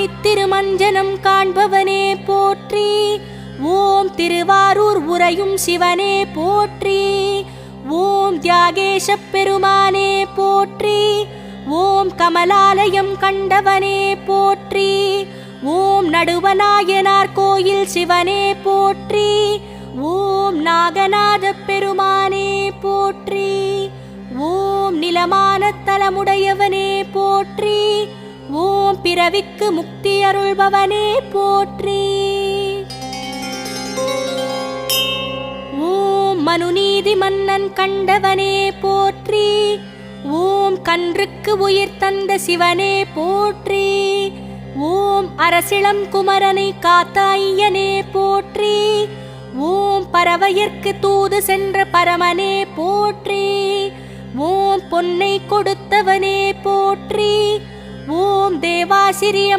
திருமஞ்சனம் காண்பவனே போற்றி. ஓம் திருவாரூர் உறையும் சிவனே போற்றி. ஓம் தியாகேசப் பெருமானே போற்றி. ஓம் கமலாலயம் கண்டவனே போற்றி. ஓம் நடுவநாயனார் கோயில் சிவனே போற்றி. ஓம் நாகநாத பெருமானே போற்றி. ஓம் நிலமான தலமுடையவனே போற்றி. ஓம் பிறவிக்கு முக்தி அருள்பவனே போற்றி. ஓம் மனுநீதி மன்னன் கண்டவனே போற்றி. ஓம் கன்றுக்கு உயிர் தந்த சிவனே போற்றி. ஓம் அரசிளம் குமரனை காத்த ஐயனே போற்றி. ஓம் பறவையர்க்கு தூது சென்ற பரமனே போற்றி. ஓம் பொன்னை கொடுத்தவனே போற்றி. ஓம் தேவாசிரிய